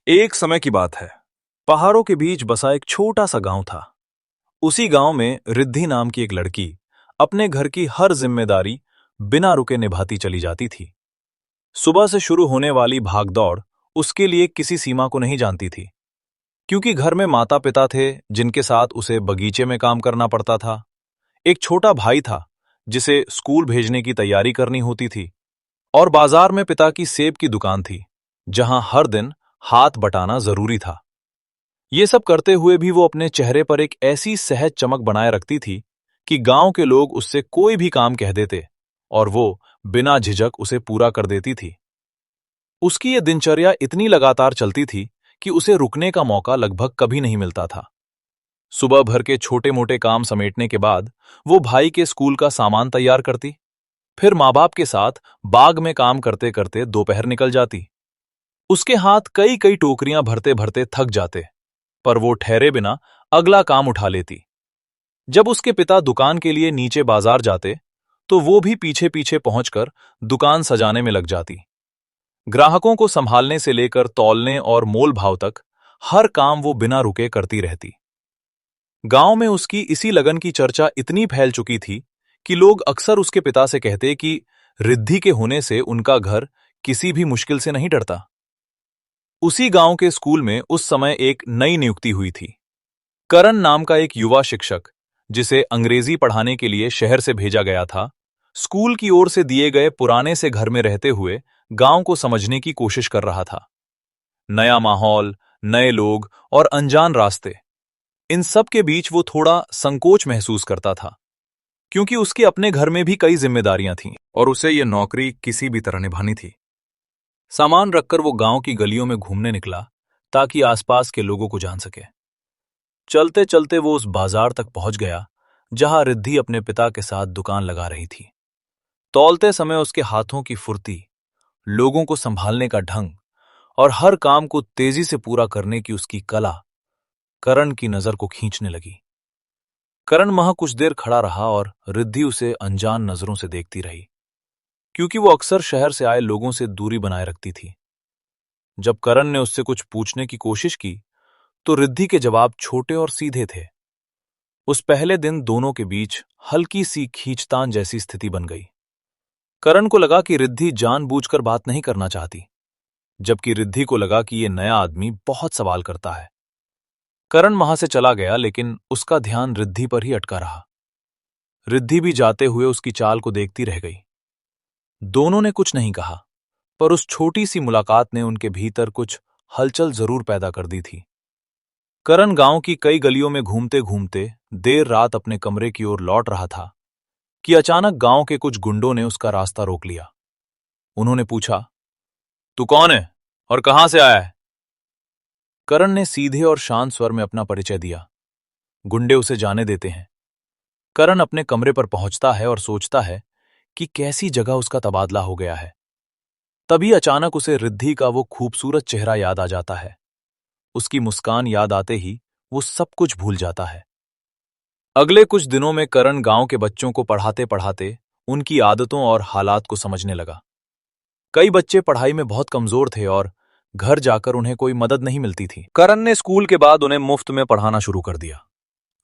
एक समय की बात है। पहाड़ों के बीच बसा एक छोटा सा गांव था। उसी गांव में रिद्धि नाम की एक लड़की अपने घर की हर जिम्मेदारी बिना रुके निभाती चली जाती थी। सुबह से शुरू होने वाली भागदौड़ उसके लिए किसी सीमा को नहीं जानती थी, क्योंकि घर में माता पिता थे जिनके साथ उसे बगीचे में काम करना पड़ता था। एक छोटा भाई था जिसे स्कूल भेजने की तैयारी करनी होती थी, और बाजार में पिता की सेब की दुकान थी जहां हर दिन हाथ बटाना जरूरी था। ये सब करते हुए भी वो अपने चेहरे पर एक ऐसी सहज चमक बनाए रखती थी कि गांव के लोग उससे कोई भी काम कह देते और वो बिना झिझक उसे पूरा कर देती थी। उसकी ये दिनचर्या इतनी लगातार चलती थी कि उसे रुकने का मौका लगभग कभी नहीं मिलता था। सुबह भर के छोटे मोटे काम समेटने के बाद वो भाई के स्कूल का सामान तैयार करती, फिर माँ बाप के साथ बाग में काम करते करते दोपहर निकल जाती। उसके हाथ कई कई टोकरियां भरते भरते थक जाते, पर वो ठहरे बिना अगला काम उठा लेती। जब उसके पिता दुकान के लिए नीचे बाजार जाते तो वो भी पीछे पीछे पहुंचकर दुकान सजाने में लग जाती। ग्राहकों को संभालने से लेकर तौलने और मोल भाव तक हर काम वो बिना रुके करती रहती। गांव में उसकी इसी लगन की चर्चा इतनी फैल चुकी थी कि लोग अक्सर उसके पिता से कहते कि रिद्धि के होने से उनका घर किसी भी मुश्किल से नहीं डरता। उसी गांव के स्कूल में उस समय एक नई नियुक्ति हुई थी। करण नाम का एक युवा शिक्षक, जिसे अंग्रेजी पढ़ाने के लिए शहर से भेजा गया था, स्कूल की ओर से दिए गए पुराने से घर में रहते हुए गांव को समझने की कोशिश कर रहा था। नया माहौल, नए लोग और अनजान रास्ते, इन सब के बीच वो थोड़ा संकोच महसूस करता था, क्योंकि उसके अपने घर में भी कई जिम्मेदारियां थीं और उसे ये नौकरी किसी भी तरह निभानी थी। सामान रखकर वो गांव की गलियों में घूमने निकला ताकि आसपास के लोगों को जान सके। चलते चलते वो उस बाजार तक पहुंच गया जहां रिद्धि अपने पिता के साथ दुकान लगा रही थी। तौलते समय उसके हाथों की फुर्ती, लोगों को संभालने का ढंग और हर काम को तेजी से पूरा करने की उसकी कला करण की नजर को खींचने लगी। करण वहां कुछ देर खड़ा रहा और रिद्धि उसे अनजान नजरों से देखती रही, क्योंकि वो अक्सर शहर से आए लोगों से दूरी बनाए रखती थी। जब करण ने उससे कुछ पूछने की कोशिश की तो रिद्धि के जवाब छोटे और सीधे थे। उस पहले दिन दोनों के बीच हल्की सी खींचतान जैसी स्थिति बन गई। करण को लगा कि रिद्धि जानबूझकर बात नहीं करना चाहती, जबकि रिद्धि को लगा कि ये नया आदमी बहुत सवाल करता है। करण वहां से चला गया, लेकिन उसका ध्यान रिद्धि पर ही अटका रहा। रिद्धि भी जाते हुए उसकी चाल को देखती रह गई। दोनों ने कुछ नहीं कहा, पर उस छोटी सी मुलाकात ने उनके भीतर कुछ हलचल जरूर पैदा कर दी थी। करण गांव की कई गलियों में घूमते घूमते देर रात अपने कमरे की ओर लौट रहा था कि अचानक गांव के कुछ गुंडों ने उसका रास्ता रोक लिया। उन्होंने पूछा, तू कौन है और कहां से आया है? करण ने सीधे और शांत स्वर में अपना परिचय दिया। गुंडे उसे जाने देते हैं। करण अपने कमरे पर पहुंचता है और सोचता है कि कैसी जगह उसका तबादला हो गया है। तभी अचानक उसे रिद्धि का वो खूबसूरत चेहरा याद आ जाता है। उसकी मुस्कान याद आते ही वो सब कुछ भूल जाता है। अगले कुछ दिनों में करण गांव के बच्चों को पढ़ाते पढ़ाते उनकी आदतों और हालात को समझने लगा। कई बच्चे पढ़ाई में बहुत कमजोर थे और घर जाकर उन्हें कोई मदद नहीं मिलती थी। करण ने स्कूल के बाद उन्हें मुफ्त में पढ़ाना शुरू कर दिया।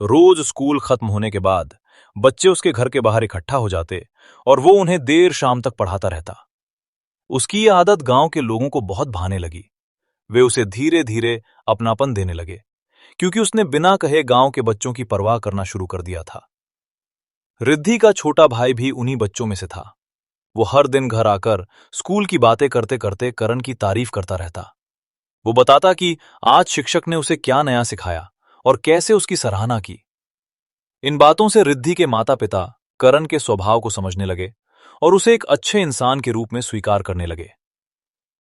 रोज स्कूल खत्म होने के बाद बच्चे उसके घर के बाहर इकट्ठा हो जाते और वो उन्हें देर शाम तक पढ़ाता रहता। उसकी ये आदत गांव के लोगों को बहुत भाने लगी। वे उसे धीरे धीरे अपनापन देने लगे, क्योंकि उसने बिना कहे गांव के बच्चों की परवाह करना शुरू कर दिया था। रिद्धि का छोटा भाई भी उन्हीं बच्चों में से था। वो हर दिन घर आकर स्कूल की बातें करते करते करण की तारीफ करता रहता। वो बताता कि आज शिक्षक ने उसे क्या नया सिखाया और कैसे उसकी सराहना की। इन बातों से रिद्धि के माता पिता करण के स्वभाव को समझने लगे और उसे एक अच्छे इंसान के रूप में स्वीकार करने लगे।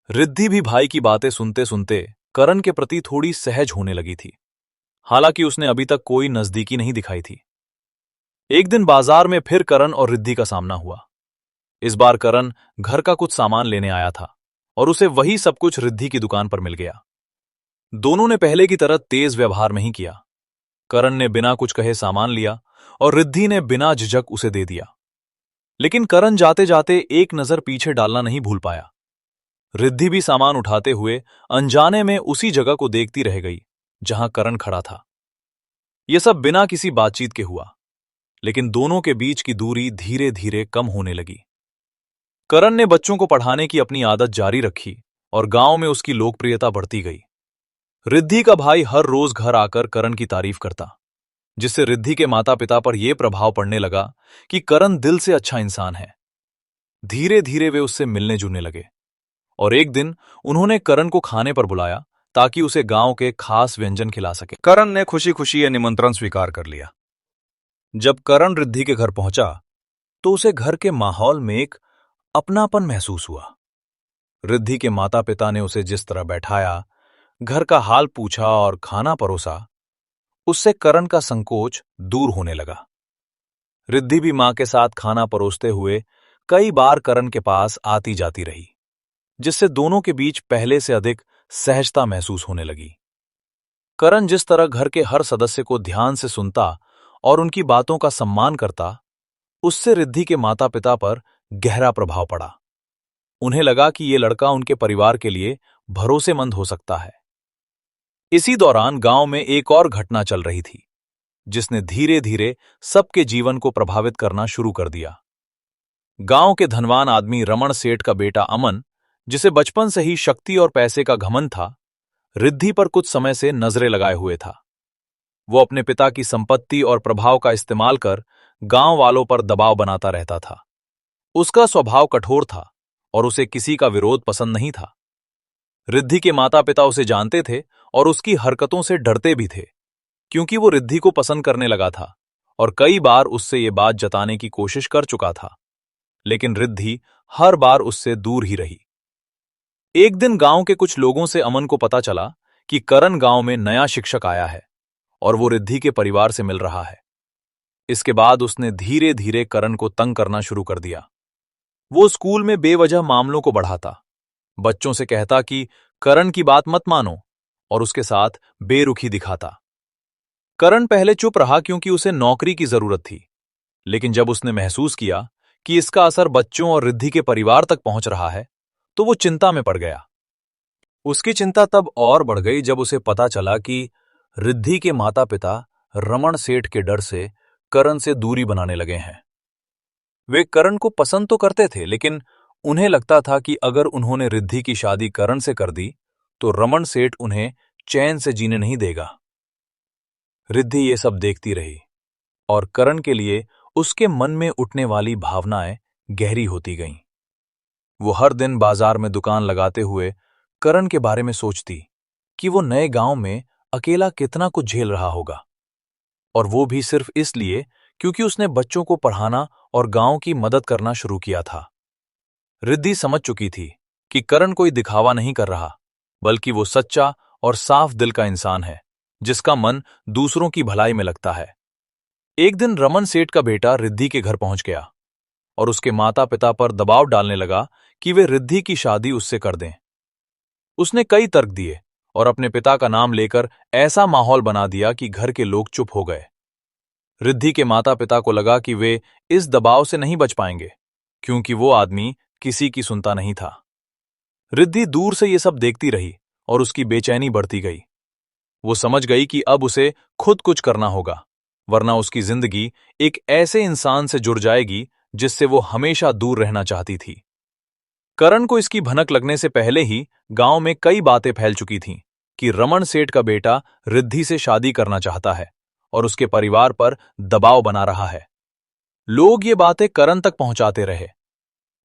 रिद्धि भी भाई की बातें सुनते सुनते करण के प्रति थोड़ी सहज होने लगी थी, हालांकि उसने अभी तक कोई नजदीकी नहीं दिखाई थी। एक दिन बाजार में फिर करण और रिद्धि का सामना हुआ। इस बार करण घर का कुछ सामान लेने आया था और उसे वही सब कुछ रिद्धि की दुकान पर मिल गया। दोनों ने पहले की तरह तेज व्यवहार नहीं किया। करण ने बिना कुछ कहे सामान लिया और रिद्धि ने बिना झिझक उसे दे दिया। लेकिन करण जाते जाते एक नजर पीछे डालना नहीं भूल पाया। रिद्धि भी सामान उठाते हुए अनजाने में उसी जगह को देखती रह गई जहां करण खड़ा था। यह सब बिना किसी बातचीत के हुआ, लेकिन दोनों के बीच की दूरी धीरे धीरे कम होने लगी। करण ने बच्चों को पढ़ाने की अपनी आदत जारी रखी और गांव में उसकी लोकप्रियता बढ़ती गई। रिद्धि का भाई हर रोज घर आकर करण की तारीफ करता, जिससे रिद्धि के माता पिता पर यह प्रभाव पड़ने लगा कि करण दिल से अच्छा इंसान है। धीरे धीरे वे उससे मिलने जुलने लगे और एक दिन उन्होंने करण को खाने पर बुलाया ताकि उसे गांव के खास व्यंजन खिला सके। करण ने खुशी खुशी यह निमंत्रण स्वीकार कर लिया। जब करण रिद्धि के घर पहुंचा तो उसे घर के माहौल में एक अपनापन महसूस हुआ। रिद्धि के माता पिता ने उसे जिस तरह बैठाया, घर का हाल पूछा और खाना परोसा, उससे करण का संकोच दूर होने लगा। रिद्धि भी मां के साथ खाना परोसते हुए कई बार करण के पास आती जाती रही, जिससे दोनों के बीच पहले से अधिक सहजता महसूस होने लगी। करण जिस तरह घर के हर सदस्य को ध्यान से सुनता और उनकी बातों का सम्मान करता, उससे रिद्धि के माता पिता पर गहरा प्रभाव पड़ा। उन्हें लगा कि ये लड़का उनके परिवार के लिए भरोसेमंद हो सकता है। इसी दौरान गांव में एक और घटना चल रही थी, जिसने धीरे धीरे सबके जीवन को प्रभावित करना शुरू कर दिया। गांव के धनवान आदमी रमन सेठ का बेटा अमन, जिसे बचपन से ही शक्ति और पैसे का घमंड था, रिद्धि पर कुछ समय से नजरें लगाए हुए था। वो अपने पिता की संपत्ति और प्रभाव का इस्तेमाल कर गांव वालों पर दबाव बनाता रहता था। उसका स्वभाव कठोर था और उसे किसी का विरोध पसंद नहीं था। रिद्धि के माता पिता उसे जानते थे और उसकी हरकतों से डरते भी थे, क्योंकि वो रिद्धि को पसंद करने लगा था और कई बार उससे ये बात जताने की कोशिश कर चुका था, लेकिन रिद्धि हर बार उससे दूर ही रही। एक दिन गांव के कुछ लोगों से अमन को पता चला कि करण गांव में नया शिक्षक आया है और वो रिद्धि के परिवार से मिल रहा है। इसके बाद उसने धीरे धीरे करण को तंग करना शुरू कर दिया। वो स्कूल में बेवजह मामलों को बढ़ाता, बच्चों से कहता कि करण की बात मत मानो और उसके साथ बेरुखी दिखाता। करण पहले चुप रहा क्योंकि उसे नौकरी की जरूरत थी, लेकिन जब उसने महसूस किया कि इसका असर बच्चों और रिद्धि के परिवार तक पहुंच रहा है, तो वो चिंता में पड़ गया। उसकी चिंता तब और बढ़ गई जब उसे पता चला कि रिद्धि के माता पिता रमन सेठ के डर से करण से दूरी बनाने लगे हैं। वे करण को पसंद तो करते थे, लेकिन उन्हें लगता था कि अगर उन्होंने रिद्धि की शादी करण से कर दी तो रमन सेठ उन्हें चैन से जीने नहीं देगा। रिद्धि ये सब देखती रही और करण के लिए उसके मन में उठने वाली भावनाएं गहरी होती गईं। वो हर दिन बाजार में दुकान लगाते हुए करण के बारे में सोचती कि वो नए गांव में अकेला कितना कुछ झेल रहा होगा, और वो भी सिर्फ इसलिए क्योंकि उसने बच्चों को पढ़ाना और गांव की मदद करना शुरू किया था। रिद्धि समझ चुकी थी कि करण कोई दिखावा नहीं कर रहा, बल्कि वो सच्चा और साफ दिल का इंसान है, जिसका मन दूसरों की भलाई में लगता है। एक दिन रमन सेठ का बेटा रिद्धि के घर पहुंच गया और उसके माता पिता पर दबाव डालने लगा कि वे रिद्धि की शादी उससे कर दें। उसने कई तर्क दिए और अपने पिता का नाम लेकर ऐसा माहौल बना दिया कि घर के लोग चुप हो गए। रिद्धि के माता पिता को लगा कि वे इस दबाव से नहीं बच पाएंगे, क्योंकि वो आदमी किसी की सुनता नहीं था। रिद्धि दूर से ये सब देखती रही और उसकी बेचैनी बढ़ती गई। वो समझ गई कि अब उसे खुद कुछ करना होगा, वरना उसकी जिंदगी एक ऐसे इंसान से जुड़ जाएगी जिससे वो हमेशा दूर रहना चाहती थी। करण को इसकी भनक लगने से पहले ही गांव में कई बातें फैल चुकी थीं कि रमन सेठ का बेटा रिद्धि से शादी करना चाहता है और उसके परिवार पर दबाव बना रहा है। लोग ये बातें करण तक पहुंचाते रहे।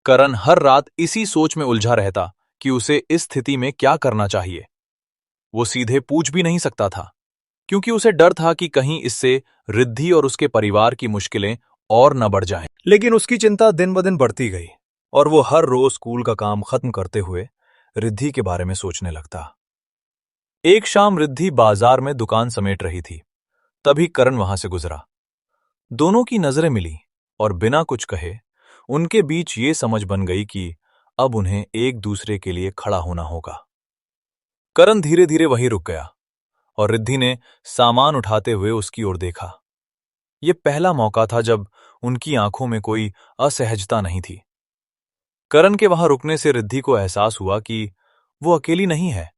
करण हर रात इसी सोच में उलझा रहता कि उसे इस स्थिति में क्या करना चाहिए। वो सीधे पूछ भी नहीं सकता था, क्योंकि उसे डर था कि कहीं इससे रिद्धि और उसके परिवार की मुश्किलें और न बढ़ जाएं। लेकिन उसकी चिंता दिन ब दिन बढ़ती गई और वो हर रोज स्कूल का काम खत्म करते हुए रिद्धि के बारे में सोचने लगता। एक शाम रिद्धि बाजार में दुकान समेट रही थी, तभी करण वहां से गुजरा। दोनों की नजरें मिली और बिना कुछ कहे उनके बीच ये समझ बन गई कि अब उन्हें एक दूसरे के लिए खड़ा होना होगा। करण धीरे धीरे वहीं रुक गया और रिद्धि ने सामान उठाते हुए उसकी ओर देखा। यह पहला मौका था जब उनकी आंखों में कोई असहजता नहीं थी। करण के वहां रुकने से रिद्धि को एहसास हुआ कि वो अकेली नहीं है,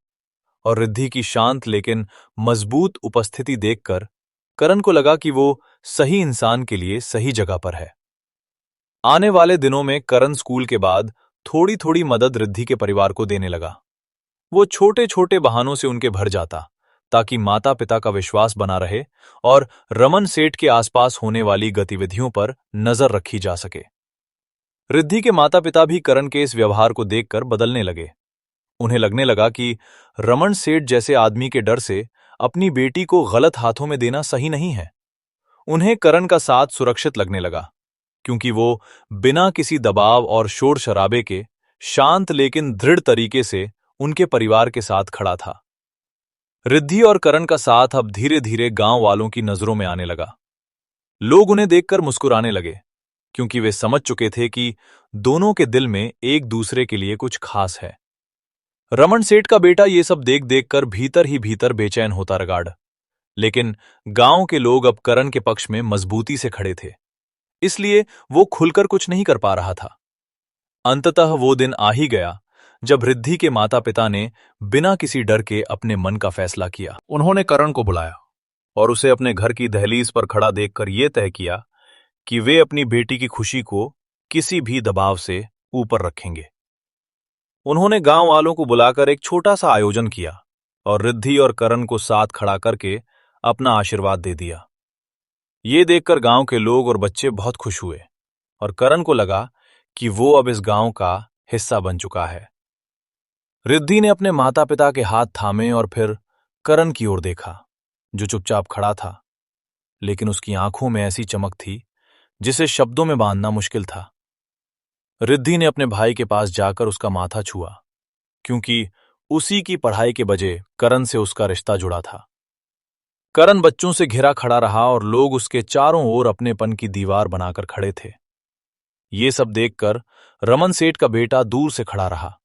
और रिद्धि की शांत लेकिन मजबूत उपस्थिति देखकर करण को लगा कि वो सही इंसान के लिए सही जगह पर है। आने वाले दिनों में करण स्कूल के बाद थोड़ी थोड़ी मदद रिद्धि के परिवार को देने लगा। वो छोटे छोटे बहानों से उनके भर जाता, ताकि माता पिता का विश्वास बना रहे और रमन सेठ के आसपास होने वाली गतिविधियों पर नजर रखी जा सके। रिद्धि के माता पिता भी करण के इस व्यवहार को देखकर बदलने लगे। उन्हें लगने लगा कि रमन सेठ जैसे आदमी के डर से अपनी बेटी को गलत हाथों में देना सही नहीं है। उन्हें करण का साथ सुरक्षित लगने लगा, क्योंकि वो बिना किसी दबाव और शोर शराबे के शांत लेकिन दृढ़ तरीके से उनके परिवार के साथ खड़ा था। रिद्धि और करण का साथ अब धीरे धीरे गांव वालों की नजरों में आने लगा। लोग उन्हें देखकर मुस्कुराने लगे, क्योंकि वे समझ चुके थे कि दोनों के दिल में एक दूसरे के लिए कुछ खास है। रमन सेठ का बेटा ये सब देख देखकर भीतर ही भीतर बेचैन होता रगाड़, लेकिन गांव के लोग अब करण के पक्ष में मजबूती से खड़े थे, इसलिए वो खुलकर कुछ नहीं कर पा रहा था। अंततः वो दिन आ ही गया जब रिद्धि के माता पिता ने बिना किसी डर के अपने मन का फैसला किया। उन्होंने करण को बुलाया और उसे अपने घर की दहलीज पर खड़ा देखकर यह तय किया कि वे अपनी बेटी की खुशी को किसी भी दबाव से ऊपर रखेंगे। उन्होंने गांव वालों को बुलाकर एक छोटा सा आयोजन किया और रिद्धि और करण को साथ खड़ा करके अपना आशीर्वाद दे दिया। ये देखकर गांव के लोग और बच्चे बहुत खुश हुए, और करण को लगा कि वो अब इस गांव का हिस्सा बन चुका है। रिद्धि ने अपने माता पिता के हाथ थामे और फिर करण की ओर देखा, जो चुपचाप खड़ा था, लेकिन उसकी आंखों में ऐसी चमक थी जिसे शब्दों में बांधना मुश्किल था। रिद्धि ने अपने भाई के पास जाकर उसका माथा छुआ, क्योंकि उसी की पढ़ाई के वजह करण से उसका रिश्ता जुड़ा था। करण बच्चों से घिरा खड़ा रहा और लोग उसके चारों ओर अपनेपन की दीवार बनाकर खड़े थे। ये सब देखकर रमन सेठ का बेटा दूर से खड़ा रहा,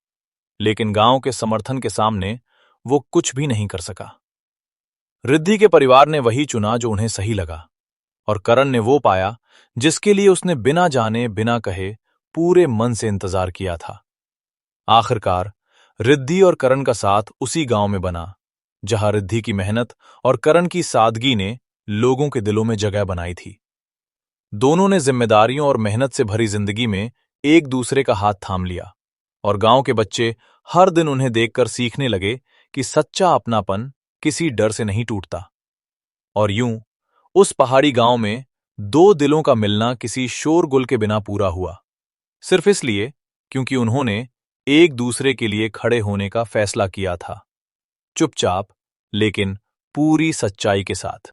लेकिन गांव के समर्थन के सामने वो कुछ भी नहीं कर सका। रिद्धि के परिवार ने वही चुना जो उन्हें सही लगा, और करण ने वो पाया जिसके लिए उसने बिना जाने बिना कहे पूरे मन से इंतजार किया था। आखिरकार रिद्धि और करण का साथ उसी गांव में बना, जहां रिद्धि की मेहनत और करण की सादगी ने लोगों के दिलों में जगह बनाई थी। दोनों ने जिम्मेदारियों और मेहनत से भरी जिंदगी में एक दूसरे का हाथ थाम लिया, और गांव के बच्चे हर दिन उन्हें देखकर सीखने लगे कि सच्चा अपनापन किसी डर से नहीं टूटता। और यूं उस पहाड़ी गांव में दो दिलों का मिलना किसी शोरगुल के बिना पूरा हुआ, सिर्फ इसलिए क्योंकि उन्होंने एक दूसरे के लिए खड़े होने का फैसला किया था, चुपचाप लेकिन पूरी सच्चाई के साथ।